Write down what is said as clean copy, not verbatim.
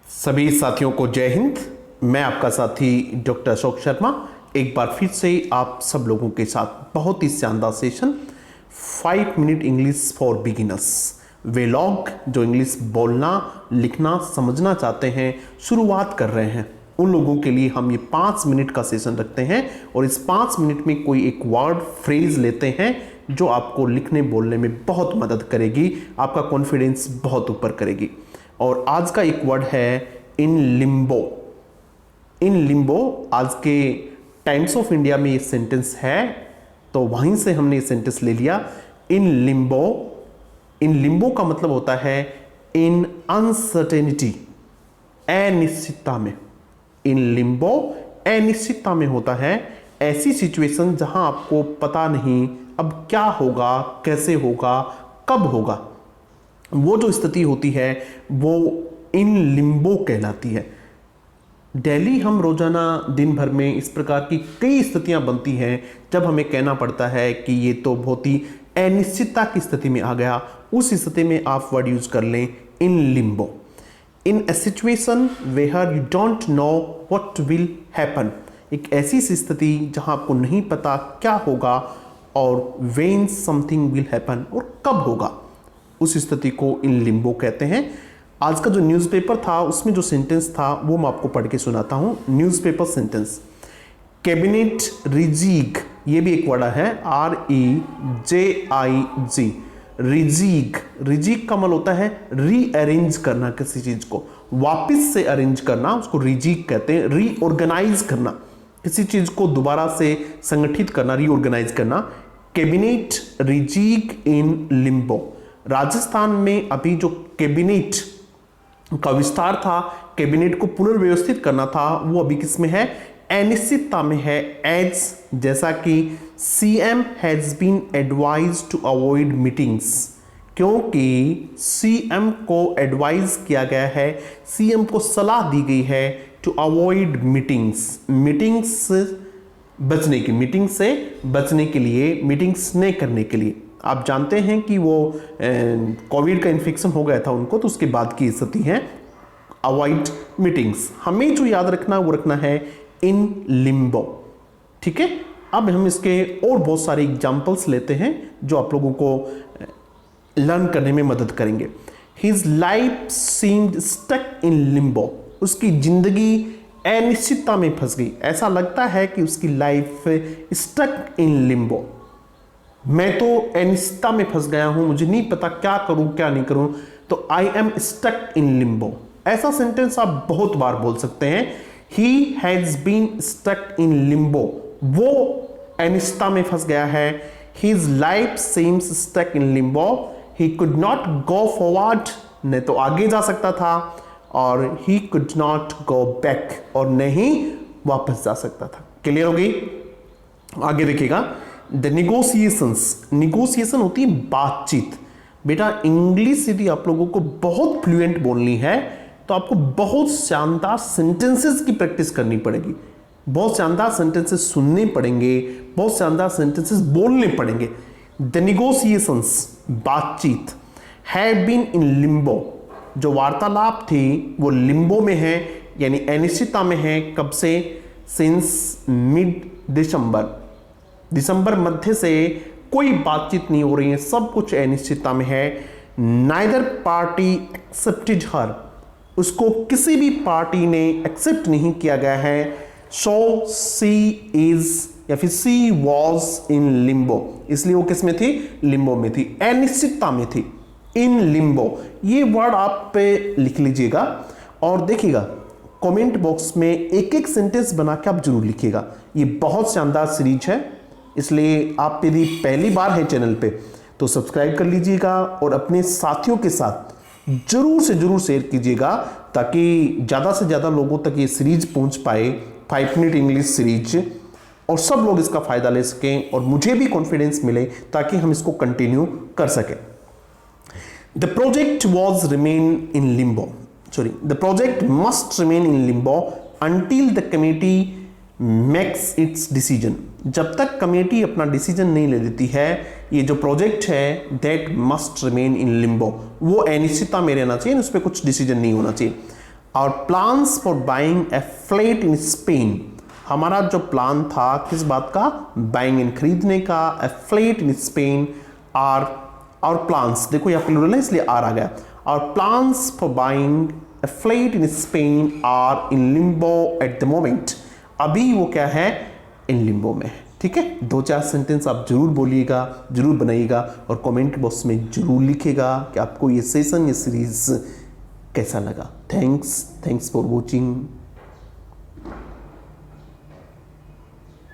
सभी साथियों को जय हिंद। मैं आपका साथी डॉक्टर अशोक शर्मा एक बार फिर से आप सब लोगों के साथ बहुत ही शानदार session 5 minute English for beginners वे लोग जो इंग्लिश बोलना लिखना समझना चाहते हैं, शुरुआत कर रहे हैं, उन लोगों के लिए हम ये 5 मिनट का सेशन रखते हैं और इस 5 मिनट में कोई एक वर्ड फ्रेज लेते हैं जो आपको लिखने बोलने में बहुत मदद करेगी, आपका कॉन्फिडेंस बहुत ऊपर करेगी। और आज का एक वर्ड है इन लिम्बो। इन लिम्बो आज के टाइम्स ऑफ इंडिया में ये सेंटेंस है, तो वहीं से हमने ये सेंटेंस ले लिया। इन लिम्बो। इन लिम्बो का मतलब होता है इन अनसर्टेनिटी, अनिश्चितता में। इन लिम्बो अनिश्चितता में होता है ऐसी सिचुएशन जहां आपको पता नहीं अब क्या होगा, कैसे होगा, कब होगा। वो जो स्थिति होती है वो इन लिम्बो कहलाती है। डेली हम रोजाना दिन भर में इस प्रकार की कई स्थितियां बनती हैं जब हमें कहना पड़ता है कि ये तो बहुत ही अनिश्चितता की स्थिति में आ गया। उस स्थिति में आप वर्ड यूज कर लें in limbo. In a situation where you don't know what will happen, एक ऐसी स्थिति जहां आपको नहीं पता क्या होगा और व्हेन समथिंग विल हैपन, और कब होगा, उस स्थिति को इन लिम्बो कहते हैं। आज का जो न्यूज़पेपर था उसमें जो सेंटेंस था वो मैं आपको पढ़ के सुनाता हूं। न्यूज़पेपर सेंटेंस, कैबिनेट रिजीग, ये भी एक वर्ड है, REJIG, रिजीग। रिजीग का मतलब होता है रीअरेंज करना, किसी चीज को वापस से अरेंज करना, उसको रिजीग कहते हैं। रीऑर्गेनाइज करना, किसी चीज को दोबारा से संगठित करना, रीऑर्गेनाइज करना। Cabinet rejig in limbo. Rajasthan में अभी जो कैबिनेट का विस्तार था, कैबिनेट को पुनर्व्यवस्थित करना था, वो अभी किस में है, अनिश्चितता में है। एज जैसा कि CM has been advise to avoid meetings, क्योंकि CM को एडवाइज किया गया है, CM को सलाह दी गई है टू अवॉइड मीटिंग्स, मीटिंग्स बचने की, मीटिंग से बचने के लिए, मीटिंग्स नहीं करने के लिए। आप जानते हैं कि वो कोविड का इन्फेक्शन हो गया था उनको, तो उसके बाद की स्थिति है अवॉइड मीटिंग्स। हमें जो याद रखना वो रखना है इन लिम्बो, ठीक है। अब हम इसके और बहुत सारे एग्जाम्पल्स लेते हैं जो आप लोगों को लर्न करने में मदद करेंगे। His life seemed stuck in limbo, उसकी जिंदगी अनिश्चितता में फंस गई। ऐसा लगता है कि उसकी लाइफ स्टक इन लिम्बो, मैं तो अनिश्चितता में फंस गया हूं, मुझे नहीं पता क्या करूं क्या नहीं करूं, तो I am stuck in limbo. ऐसा सेंटेंस आप बहुत बार बोल सकते हैं। He has been stuck in limbo, वो अनिश्चितता में फंस गया है। His life seems stuck in limbo, he could not go forward, नहीं तो आगे जा सकता था, और he could not go back, और नहीं वापस जा सकता था। क्लियर होगी? आगे देखिएगा, द निगोसिएशंस। निगोसिएशन होती है बातचीत। बेटा इंग्लिश यदि आप लोगों को बहुत फ्लुएंट बोलनी है तो आपको बहुत शानदार सेंटेंसेस की प्रैक्टिस करनी पड़ेगी, बहुत शानदार सेंटेंसेस सुनने पड़ेंगे, बहुत शानदार सेंटेंसेस बोलने पड़ेंगे। द निगोसिएशंस बातचीत, हैव बीन इन लिम्बो, जो वार्तालाप थी वो लिम्बो में है, यानी अनिश्चितता में है। कब से? सिंस मिड दिसंबर, दिसंबर मध्य से कोई बातचीत नहीं हो रही है, सब कुछ अनिश्चितता में है। नाइदर पार्टी एक्सेप्टेड हर, उसको किसी भी पार्टी ने एक्सेप्ट नहीं किया गया है। सो सी इज, या फिर सी वॉज इन लिम्बो, इसलिए वो किस में थी? लिम्बो में थी, अनिश्चितता में थी। इन लिम्बो, ये वर्ड आप पे लिख लीजिएगा और देखिएगा कमेंट बॉक्स में एक एक सेंटेंस बना के आप जरूर लिखिएगा। ये बहुत शानदार सीरीज है, इसलिए आप यदि पहली बार है चैनल पे तो सब्सक्राइब कर लीजिएगा और अपने साथियों के साथ जरूर से जरूर शेयर कीजिएगा, ताकि ज़्यादा से ज़्यादा लोगों तक ये सीरीज पहुंच पाए, 5 मिनट इंग्लिश सीरीज, और सब लोग इसका फ़ायदा ले सकें और मुझे भी कॉन्फिडेंस मिले ताकि हम इसको कंटिन्यू कर सकें। The project was remain in Limbo, sorry, the project must remain in Limbo until the committee makes it's decision. जब तक कमेटी अपना डिसीजन नहीं ले लेती है, ये जो प्रोजेक्ट है that must remain in limbo, वो अनिश्चितता में रहना चाहिए, उस पर कुछ डिसीजन नहीं होना चाहिए। और plans for buying a flat in Spain, हमारा जो प्लान था किस बात का, बाइंग इन खरीदने का, ए फ्लैट इन स्पेन और प्लान्स, देखो यहाँ प्लूरल है इसलिए आर आ गया, और plans for buying a flat in Spain are in limbo at the moment, अभी वो क्या है, इन लिम्बो में। ठीक है, 2-4 सेंटेंस आप जरूर बोलिएगा, जरूर बनाइएगा और कमेंट बॉक्स में जरूर लिखिएगा कि आपको ये सेशन, ये सीरीज कैसा लगा। Thanks for watching.